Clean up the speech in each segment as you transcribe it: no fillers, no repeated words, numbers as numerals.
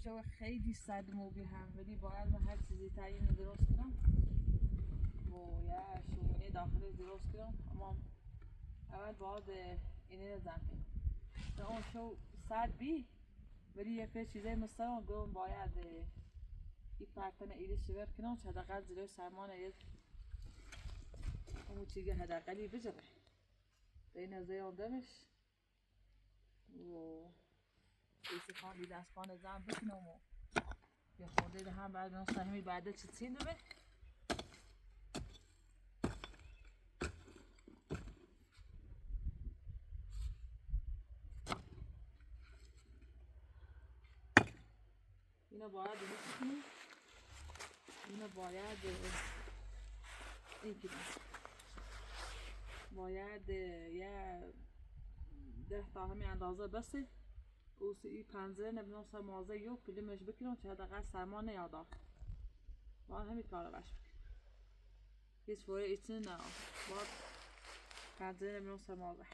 شو خیلی صد موبی هم ولی باید من هر چیزی تعیین درست کنم و یا شومینه داخل درست کنم اما اول باید اینه نزن کنم اون شو صد بی ولی یه پر چیزای مستقیم گم باید این پرتن ایده شور کنم چه حداقل زیرای سرمان یه اون چیزی حداقلی بجره به این نزده آدمش و ایسی خان دیده اسپان زن بکنم و یه خورده ده هم بعد نصف همی بعده چی تین رو به اینو باید بکنیم اینو باید این کنیم باید یه 10 تا همین اندازه بسه او سی پنجره نمیدونم سرمازه یو کلیمش بکنم چه حداقل سرما نیادا باید همین کارو باش بکنم هیچ فوره ایچنی نه باید پنجره نمیدونم سرمازه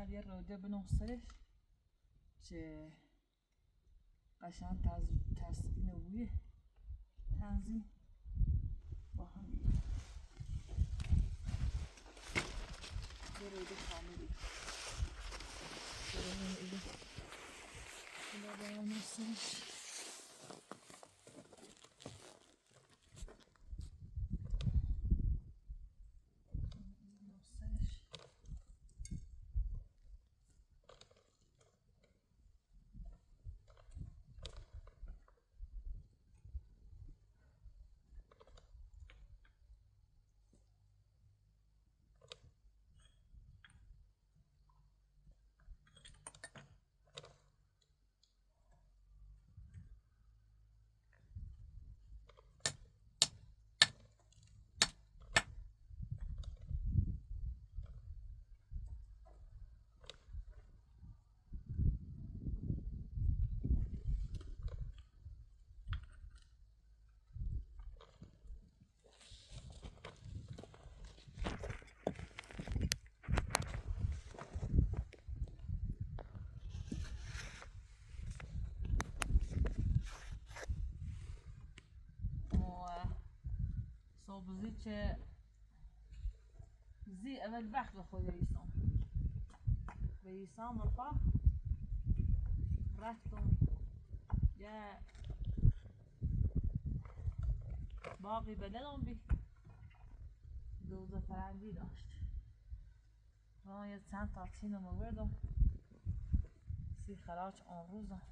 باید یه روده بنوسترش چه قشنگ تسکین بویه تنظیم با هم یه روده کاملی اینا باید نوسترش صبحی چه زی اول وقت بخواد ویسام مطبخ رفتم یه باقی بدلم بی دوزه فرنگی داشت یه چند تا چینم آوردم سی خراج آن روزم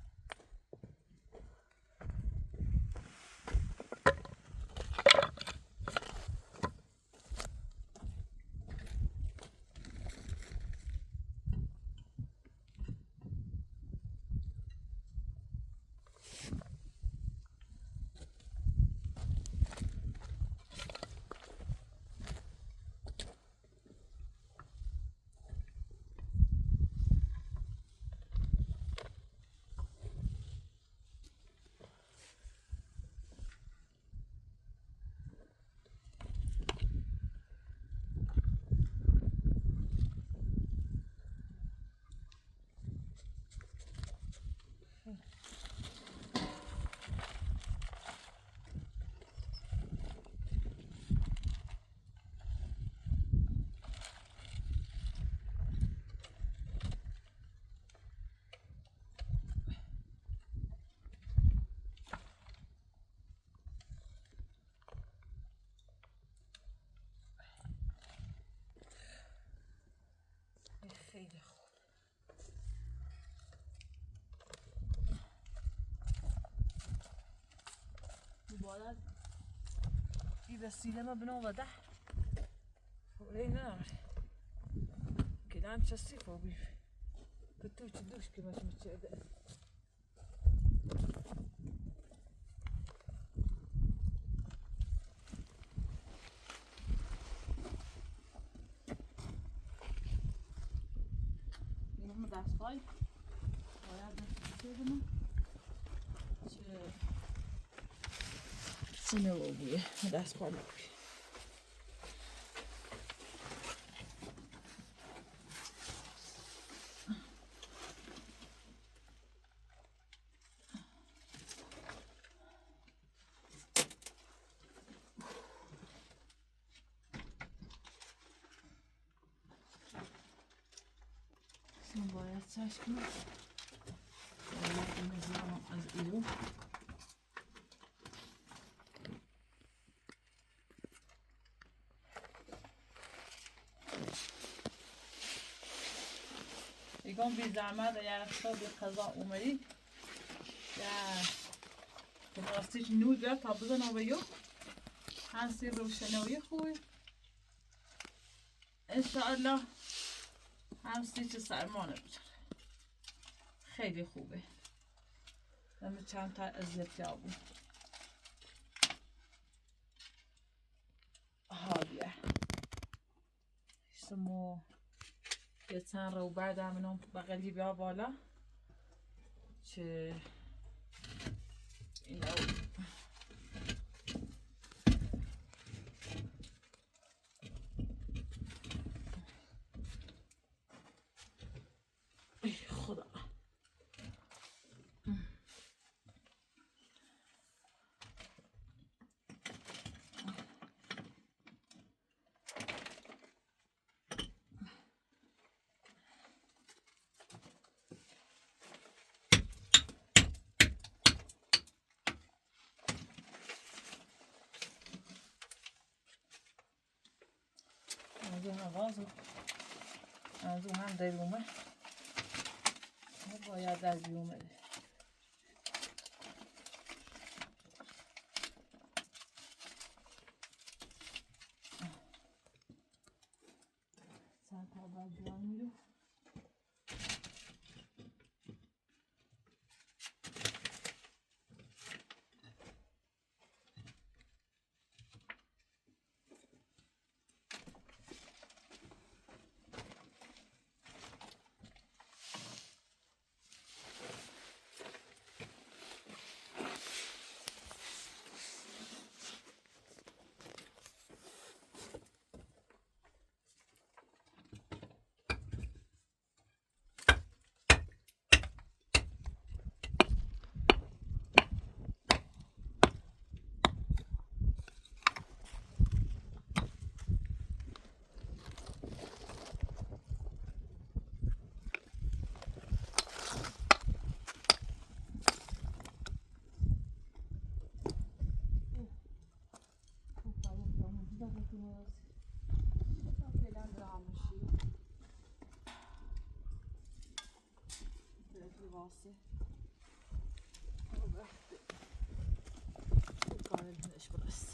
باید bir vesileme buna vada. Orayı ne var? Giden çası fobi. Kötü uçuduş ki başım içeride. Benim ders var. Bayağı ders istedim. Sinir oluyor. Ders parmak. Şimdi bayağı şaşkınım. Bayağı temizlemem az iyi. یکم بی زحمت یا خود قضا اومدی یا که راستیش نور بیاد تا بزنم و یو هستی روشنوی خوبی انشاءالله هستی چه سرمانه بجاره خیلی خوبه دم چند تا ازت یابون حالیه شما یه چند رو بردم اینم بغلی بیا بالا چه اینو خدا از اون آغازو از اون هم در اومد باید در بیومده چند تا باید بیان میرو واسه وبحث وقال لهم ايش بس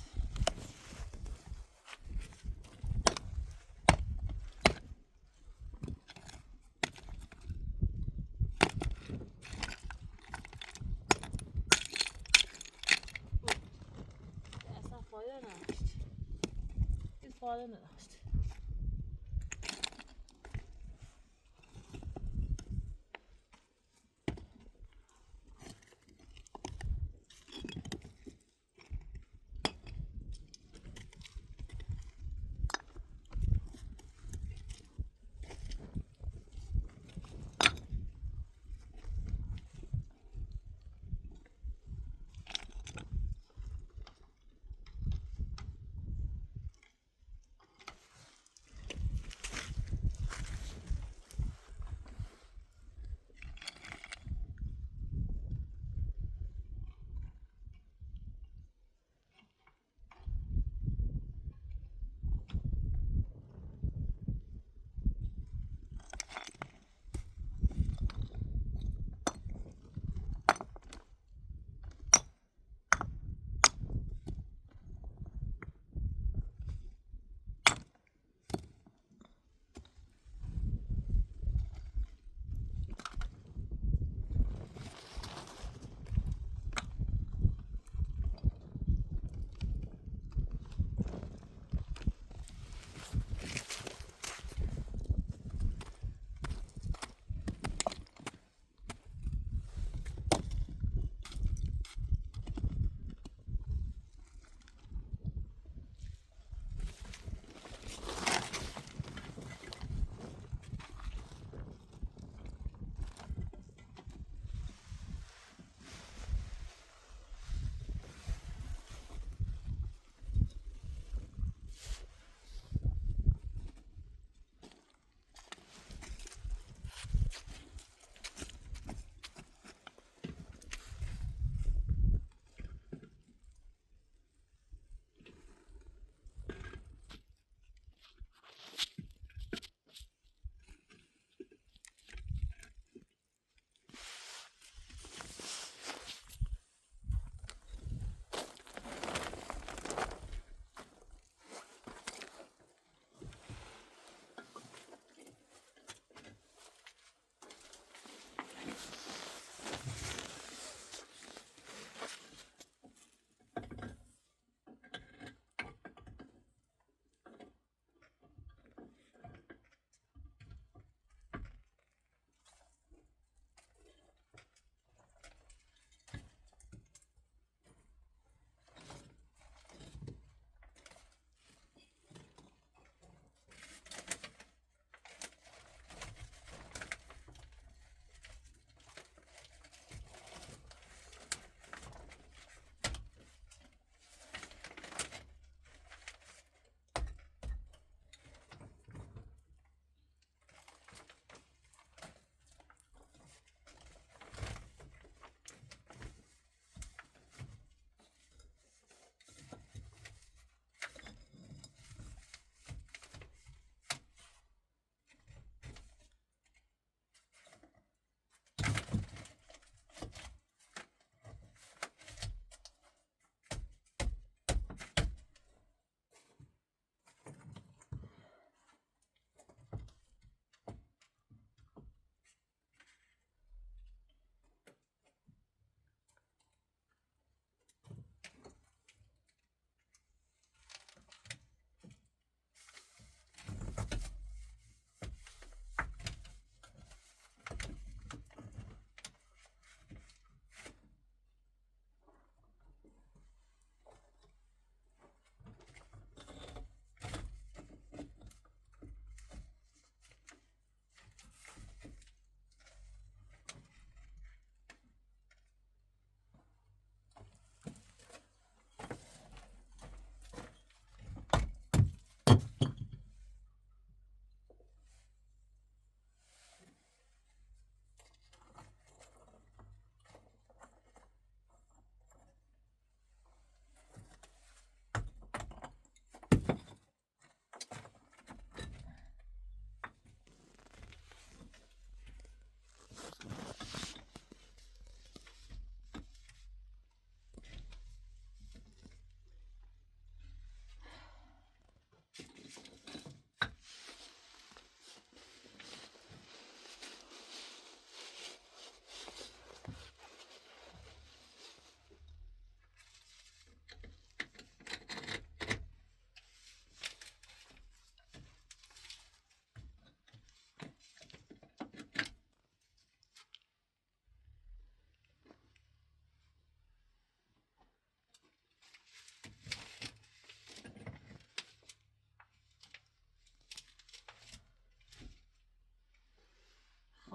اصلا فایده نداشت هیچ فایده نداشت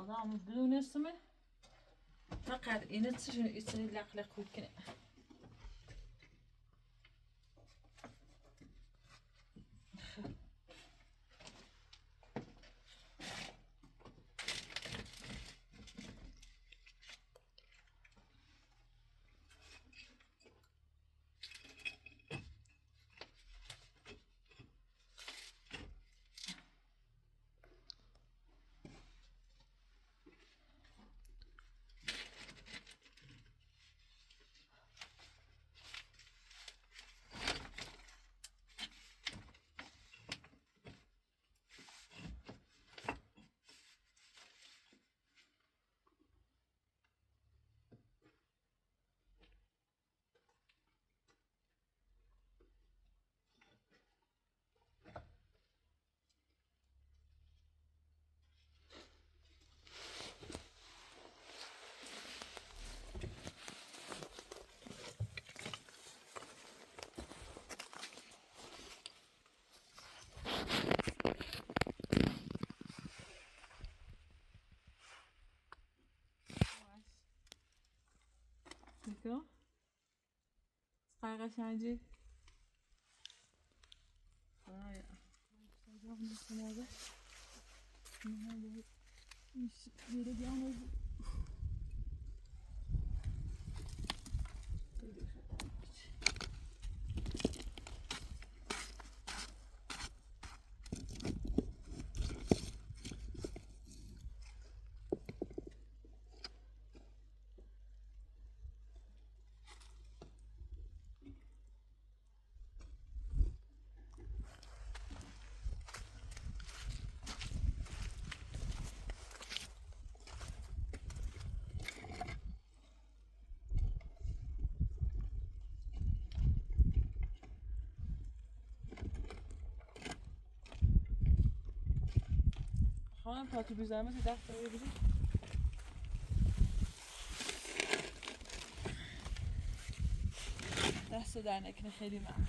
خودم بدونستم فقط اینه چشون ایستانی لق لق خود کنه تو قشنگی آیا خواهم تا تو بیزنمه که 10 دقیقه بزید دست در نکنه خیلی ممنون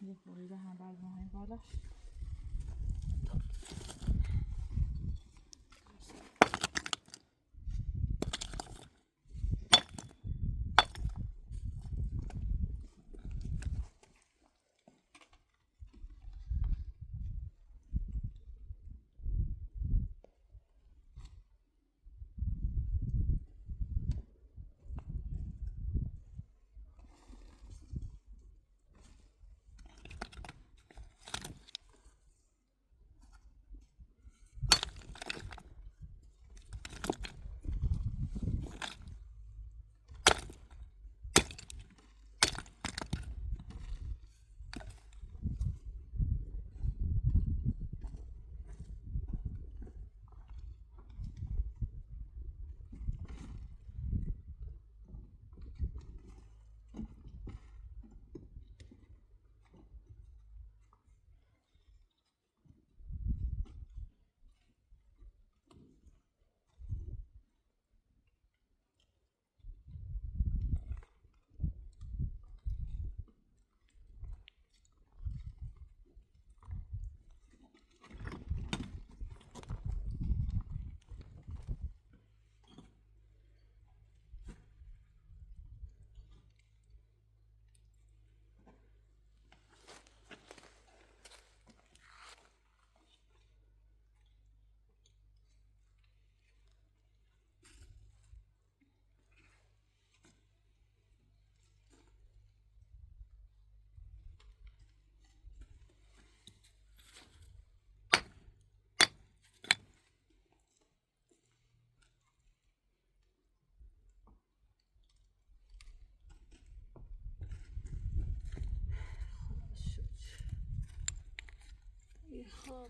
یه خوریده هم بعد ماهی بالاش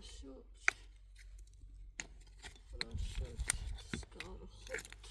Shoot. Scar hot.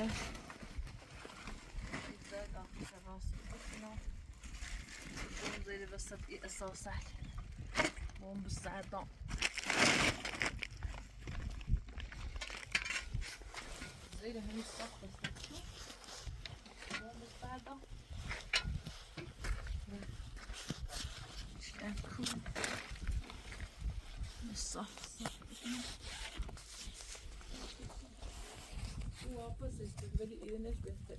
زيادة زيادة في الراس هنا بون زي بس قصة سهل بون بالساعة زي هني الصف بس بون بالساعة شكو الصف واپس استقبالی ایرانش بهتره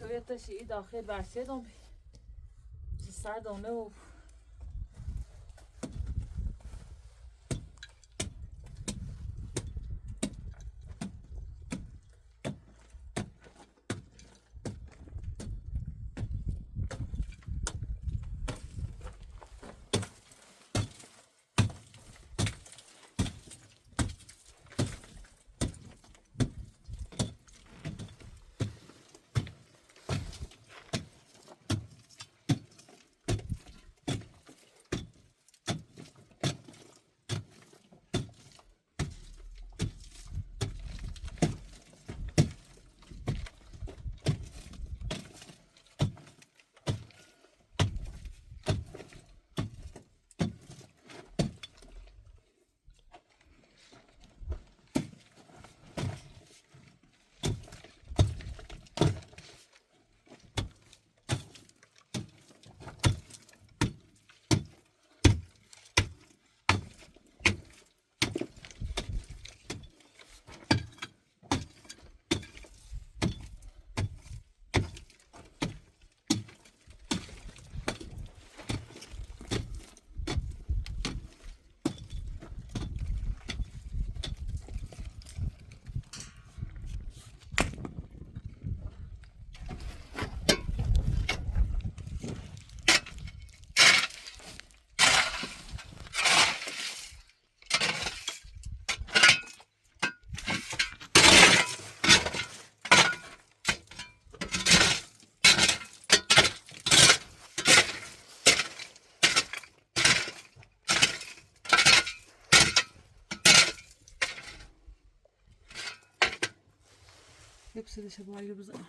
شوية شيء داخل بعسيدهم تساعدهم لبس اللي شبه اللي بزق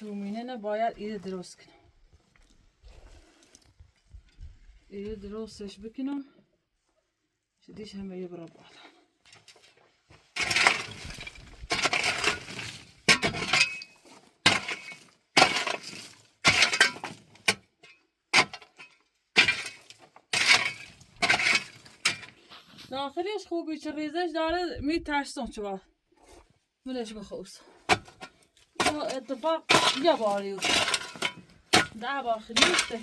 شومینه نه باید ایده درست کنم. ایده درستش بکنم شدیش همه یه برا بالا. داخلیش خوبی چه ریزش داره میترسم چرا منش بخوص اتفاق یه باری بود 10 بار خلیسته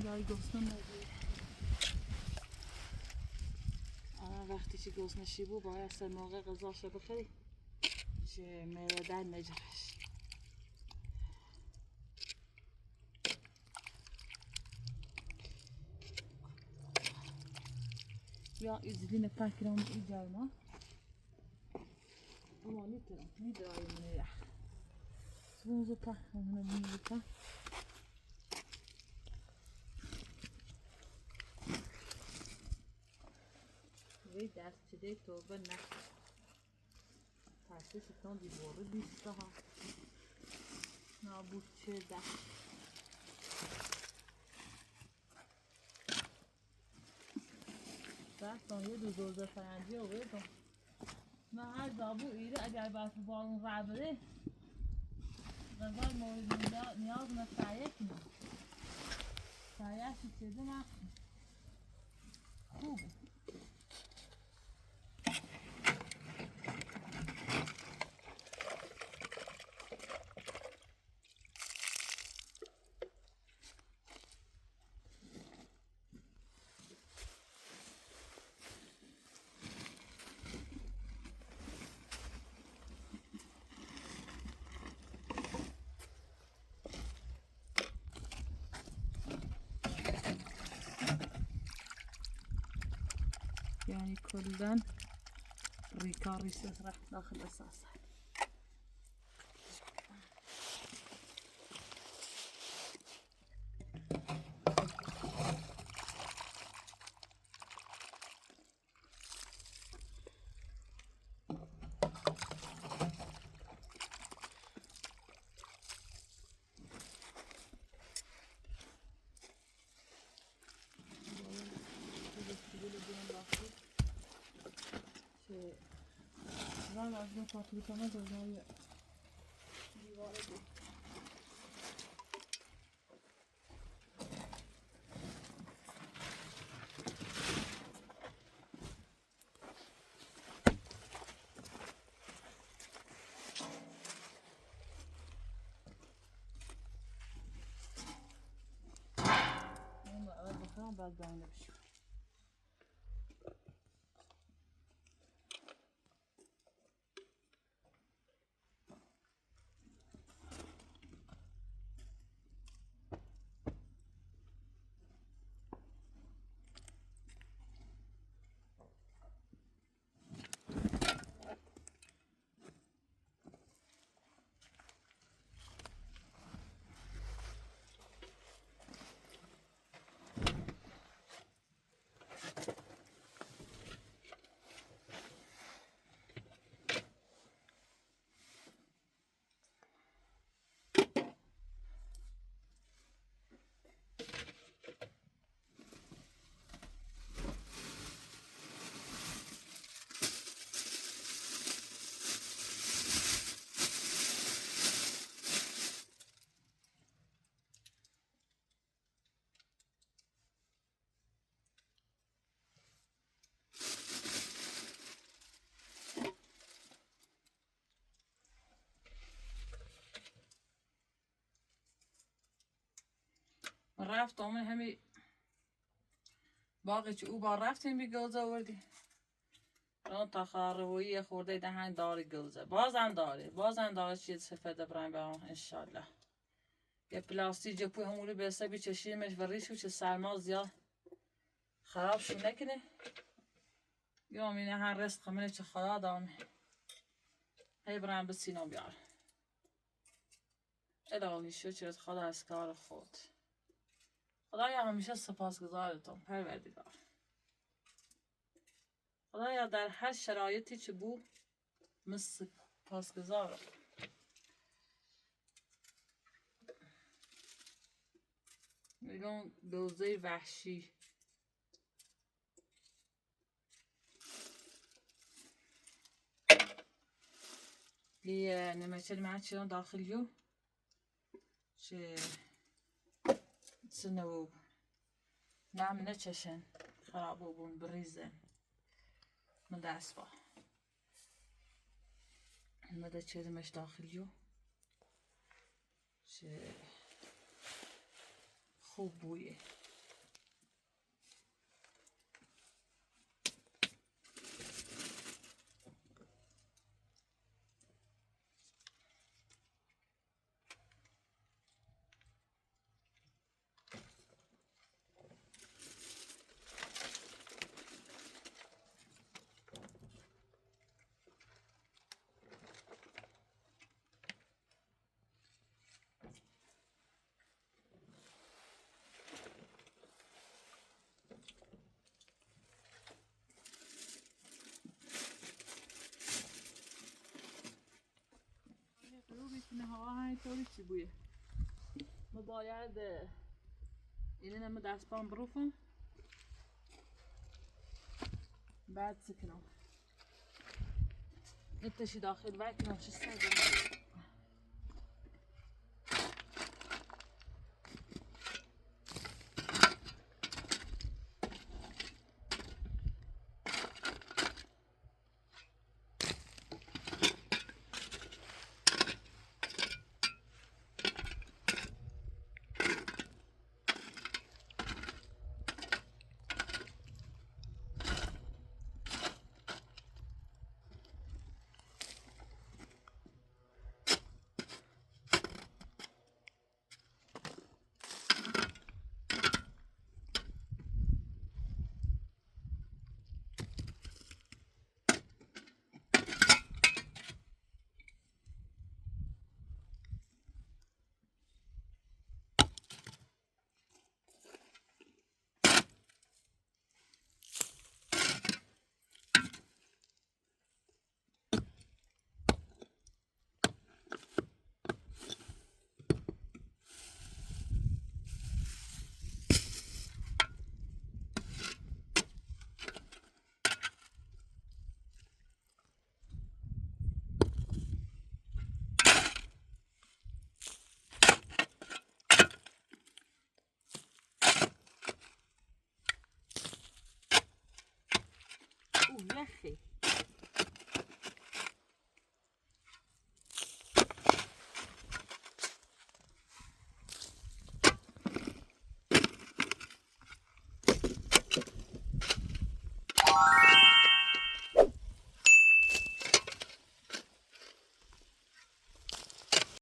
دایی گسنه نگیر وقتی که گسنشی بود باید سر موقع غذاشو بخوری که معده نجرش یا ایزلی نپکرم اینجا ما اما نیترم میدرایم نیخ سونزو پخم نمیزو پخم وی دست چده توبه نه پرسه شتان دیواره بیسته ها نابود شده بستان یه دوزه فرنجی رو بردم من هر زابو ایره اگر بس بارون رع بده غذای مورد نیاز نه سعیه کنم سعیه شی چده نکنم خوبه يعني كلن ريكاري سفرة داخل أساسه من از اون خاطری کنم دوزای دیواره بود من اول بخورم بعد دانه بشم رفت آمون همی باقی چه او بار رفتیم بی گلزه آوردی ران تا خاروی خورده دهن داری گلزه بازم داره چیز سفیده برایم به آن انشالله یه پلاستیک جپوی هموری بسته بی چشیمش و ریشو چه سرما زیاد خراب شو نکنه یا امینه هر رست خمینه چه خدا دامه هی برایم به سینا بیار الهی شکر خدا از کار خود خدایا همیشه سپاسگزارتم پروردگار خدایا در هر شرایطی چه بود مثل سپاسگزارم میگم گوزه وحشی یه نمیچه مچیان داخلیو چه سنو نم نچشن خراب بون بریزن من دست با مده چیزمش داخلیو چه خوب بویه رو میتونه هوا همینطوری چی بویه ما باید اینه نمه دستبان بروفم بعد سکنم انتشی داخل وکنم چه سر